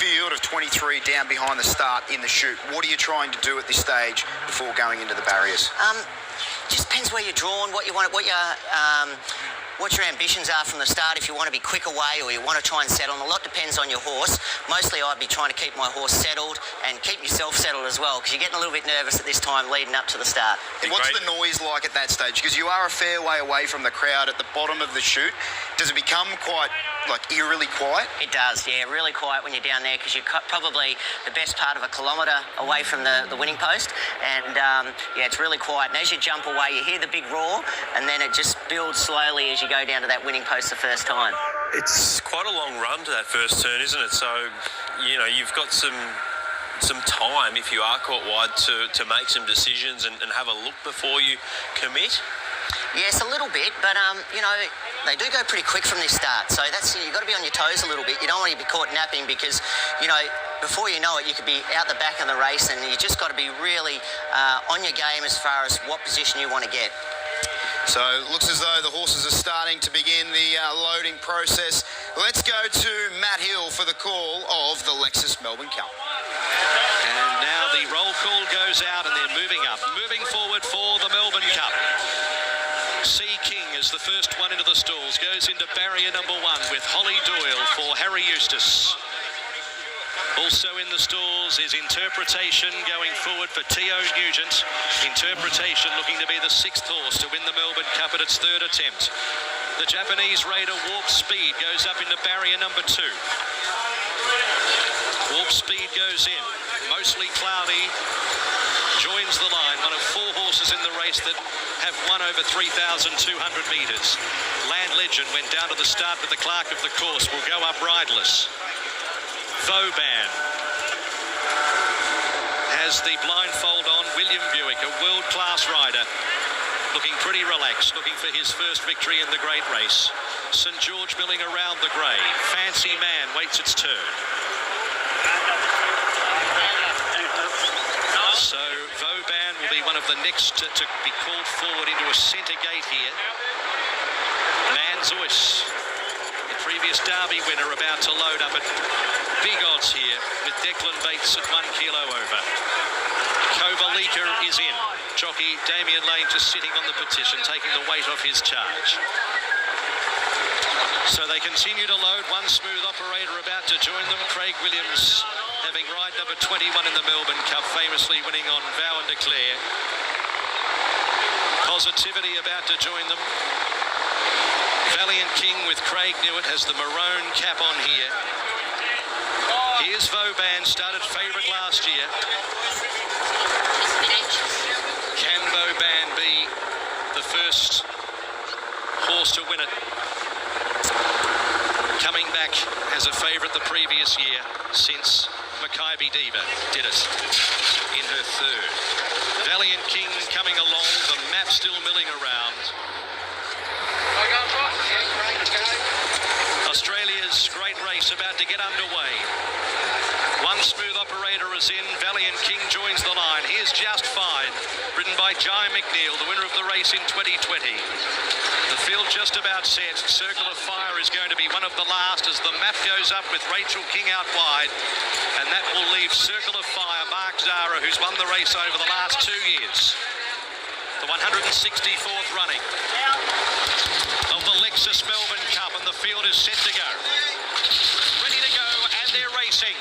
field of 23 down behind the start in the chute. What are you trying to do at this stage before going into the barriers? Just depends where you're drawn, what you want, what your ambitions are from the start. If you want to be quick away or you want to try and settle, and a lot depends on your horse. Mostly I'd be trying to keep my horse settled and keep yourself settled as well, because you're getting a little bit nervous at this time leading up to the start. And what's the noise like at that stage? Because you are a fair way away from the crowd at the bottom of the chute. Does it become quite, eerily quiet? It does, yeah, really quiet when you're down there, because you're probably the best part of a kilometre away from the winning post. And, yeah, it's really quiet. And as you jump away, you hear the big roar, and then it just builds slowly as you go down to that winning post the first time. It's quite a long run to that first turn, isn't it? So, you've got some time, if you are caught wide, to make some decisions and have a look before you commit. Yes, a little bit, but, they do go pretty quick from this start. So you've got to be on your toes a little bit. You don't want to be caught napping because, before you know it, you could be out the back of the race, and you just got to be really on your game as far as what position you want to get. So it looks as though the horses are starting to begin the loading process. Let's go to Matt Hill for the call of the Lexus Melbourne Cup. And now the roll call goes out and they're moving up. Moving forward for the Melbourne Cup. Sea King is the first one into the stalls. Goes into barrier number 1 with Holly Doyle for Harry Eustace. Also in the stalls is Interpretation going forward for Theo Nugent. Interpretation looking to be the 6th horse to win the Melbourne Cup at its 3rd attempt. The Japanese Raider Warp Speed goes up into barrier number 2. Warp Speed goes in. Mostly Cloudy joins the line, one of 4 horses in the race that have won over 3,200 metres. Land Legend went down to the start with the clerk of the course, will go up rideless. Vauban has the blindfold on. William Buick, a world-class rider, looking pretty relaxed, looking for his first victory in the great race. St George milling around the grey. Fancy Man waits its turn. So Vauban will be one of the next to be called forward into a centre gate here. Manzois, the previous Derby winner, about to load up at big odds here with Declan Bates at 1 kilo over. Kovalika is in. Jockey Damien Lane just sitting on the petition, taking the weight off his charge. So they continue to load. One smooth operator about to join them. Craig Williams, having ride number 21 in the Melbourne Cup, famously winning on Vow and Declare. Positivity about to join them. Valiant King with Craig Newitt has the maroon cap on here. Here's Vauban, started favourite last year. Can Vauban be the first horse to win it? Coming back as a favourite the previous year since Makybe Diva did it in her 3rd. Valiant King coming along, the map still milling around. Australia's great race about to get underway. One smooth operator is in. Valiant King joins the line. Here's Just Fine, ridden by Jai McNeil, the winner of the race in 2020. The field just about set. Circle of Fire is going to be one of the last as the map goes up with Rachel King out wide. And that will leave Circle of Fire, Mark Zara, who's won the race over the last 2 years. The 164th running of the Lexus Melbourne Cup, and the field is set to go. Ready to go, and they're racing.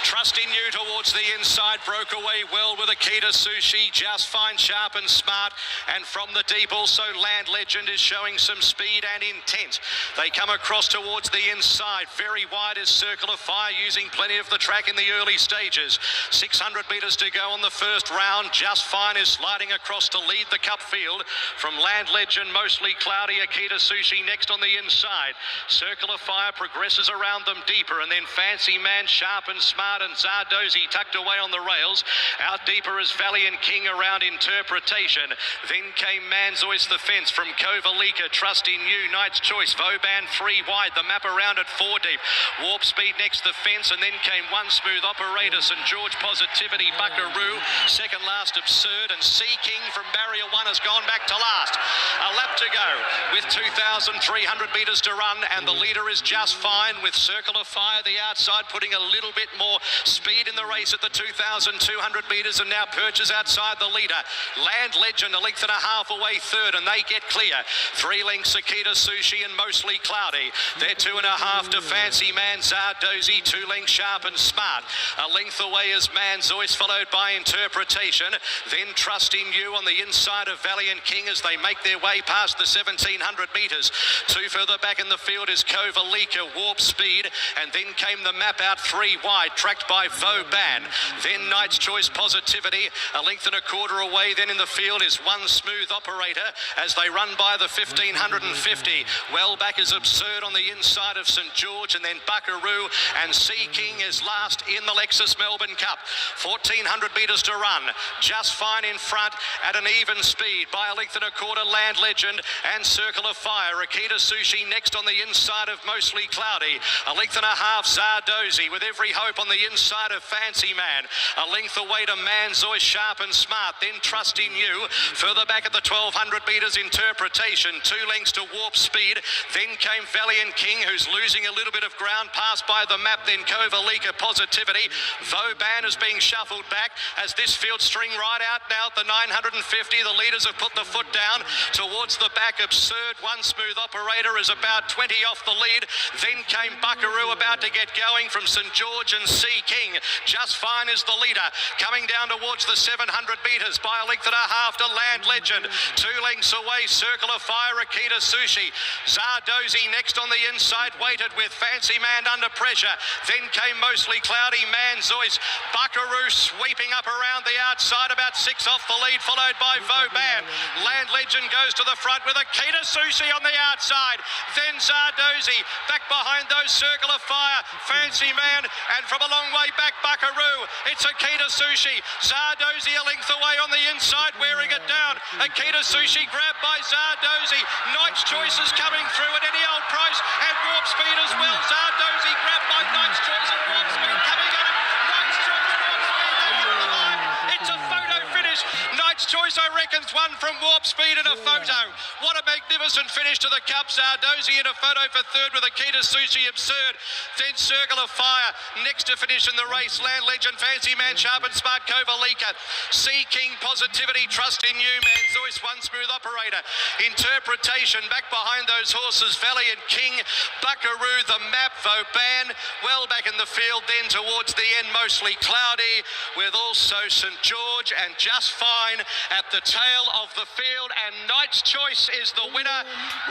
Trusting You towards the inside, broke away well with Akita Sushi. Just Fine, Sharp and Smart, and from the deep also Land Legend is showing some speed and intent. They come across towards the inside. Very wide is Circle of Fire, using plenty of the track in the early stages. 600 metres to go on the first round. Just Fine is sliding across to lead the cup field from Land Legend, mostly Cloudy. Akita Sushi next on the inside. Circle of Fire progresses around them deeper, and then Fancy Man, Sharp and Smart start, and Zardozi tucked away on the rails. Out deeper is Valiant King around Interpretation. Then came Manzois the Fence from Kovalika, Trusting You, Knight's Choice, Vauban 3 wide, the map around at 4 deep. Warp Speed next the fence, and then came One Smooth Operator, St George Positivity, Buckaroo, second last Absurd, and Sea King from barrier 1 has gone back to last. A lap to go with 2,300 metres to run, and the leader is Just Fine with Circle of Fire the outside, putting a little bit more speed in the race at the 2,200 metres, and now Perches outside the leader. Land Legend a length and a half away third, and they get clear. 3 lengths Akita Sushi and Mostly Cloudy. They're 2.5 to Fancy Man Zardozi, 2 lengths Sharp and Smart. A length away is Manzois, followed by Interpretation. Then Trusting You on the inside of Valiant King as they make their way past the 1,700 metres. 2 further back in the field is Kovalika, Warp Speed, and then came the map out 3 wide, tracked by Vauban. Then Knight's Choice Positivity, a length and a quarter away. Then in the field is One Smooth Operator as they run by the 1,550. Well back is Absurd on the inside of St George, and then Buckaroo and Sea King is last in the Lexus Melbourne Cup. 1,400 metres to run. Just Fine in front at an even speed by a length and a quarter. Land Legend and Circle of Fire. Akita Sushi next on the inside of Mostly Cloudy. A length and a half Zardozi with Every Hope on the inside of Fancy Man. A length away to Manzois, Sharp and Smart. Then Trusting You. Further back at the 1,200 metres, Interpretation. 2 lengths to Warp Speed. Then came Valiant King, who's losing a little bit of ground, passed by the map. Then Kovalika Positivity. Vauban is being shuffled back as this field string right out now at the 950. The leaders have put the foot down towards the back. Absurd, One Smooth Operator is about 20 off the lead. Then came Buckaroo about to get going from St George and Sea King. Just Fine is the leader, coming down towards the 700 metres by a length and a half to Land Legend. 2 lengths away, Circle of Fire, Akita Sushi. Zardozi next on the inside, waited with Fancy Man under pressure. Then came Mostly Cloudy, Manzois. Buckaroo sweeping up around the outside, about 6 off the lead, followed by Vauban. Land Legend goes to the front with Akita Sushi on the outside. Then Zardozi back behind those, Circle of Fire, Fancy Man, and from a long way back Buckaroo. It's Akita Sushi. Zardozi a length away on the inside, wearing it down. Akita Sushi grabbed by Zardozi. Knight's Choice is coming through at any old price, and Warp Speed as well. Zardozi grabbed by Knight's Choice and Warp Speed coming at him. Knight's Choice, Warp Speed, they on the line. It's a photo finish. Knight's Choice, I reckon's one from Warp Speed and a photo. What a magnificent finish to the Cup. Zardozi in a photo for third with Akita Sushi. Absurd. Then Circle of Fire next to finish in the race. Land Legend, Fancy Man, Sharp and Smart, Kovalika. Sea King, Positivity, Trusting You, Manzois, One Smooth Operator. Interpretation back behind those horses. Valiant King, Buckaroo, the map, Vauban. Well back in the field then towards the end, Mostly Cloudy, with also St George and Just Fine at the tail of the field. And Knight's Choice is the winner.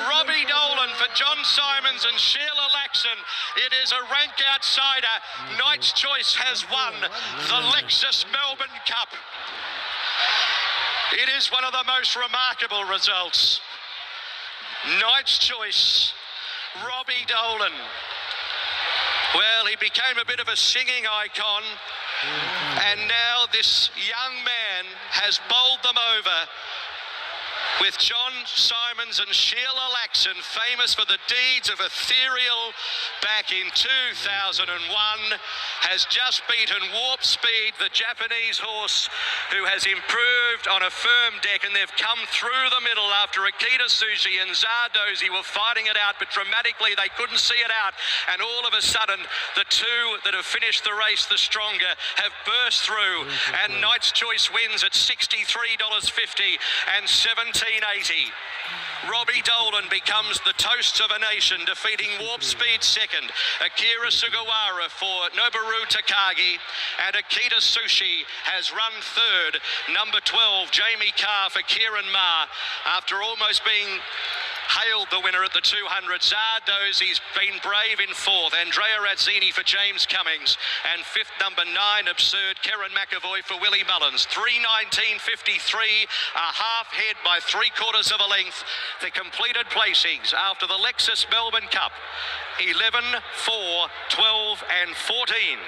Robbie Dolan for John Simons and Sheila Laxon. It is a rank outsider. Knight's Choice has won the Lexus Melbourne Cup. It is one of the most remarkable results. Knight's Choice, Robbie Dolan. Well, he became a bit of a singing icon, and now this young man has bowled them over with John Simons and Sheila Laxon, famous for the deeds of Ethereal back in 2001, has just beaten Warp Speed, the Japanese horse who has improved on a firm deck, and they've come through the middle after Akita Sushi and Zardozi were fighting it out, but dramatically they couldn't see it out, and all of a sudden the two that have finished the race the stronger have burst through, and Knight's Choice wins at $63.50 and $17.80. Robbie Dolan becomes the toast of a nation, defeating Warp Speed second, Akira Sugawara for Noboru Takagi, and Akita Sushi has run third. Number 12, Jamie Carr for Kieran Ma, after almost being hailed the winner at the 200. Zardozi's been brave in fourth. Andrea Razzini for James Cummings. And fifth, number 9, Absurd, Karen McAvoy for Willie Mullins. 3:19.53, a half head by 3/4 of a length. The completed placings after the Lexus Melbourne Cup: 11, 4, 12 and 14.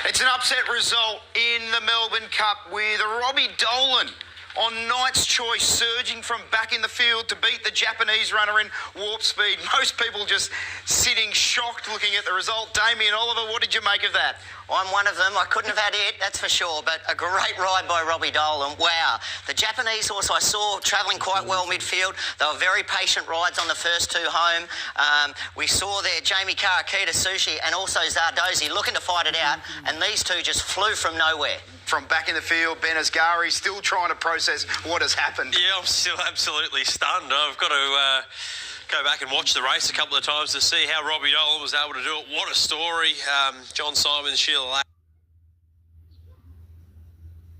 It's an upset result in the Melbourne Cup with Robbie Dolan on Knight's Choice surging from back in the field to beat the Japanese runner in warp speed. Most people just sitting shocked looking at the result. Damien Oliver, what did you make of that? I'm one of them. I couldn't have had it, that's for sure, but a great ride by Robbie Dolan. Wow. The Japanese horse I saw travelling quite well midfield. They were very patient rides on the first two home. We saw there Jamie Karakita Sushi and also Zardozi looking to fight it out, and these two just flew from nowhere. From back in the field, Ben Asghari still trying to process what has happened. Yeah, I'm still absolutely stunned. I've got to go back and watch the race a couple of times to see how Robbie Dolan was able to do it. What a story. John Simon, Sheila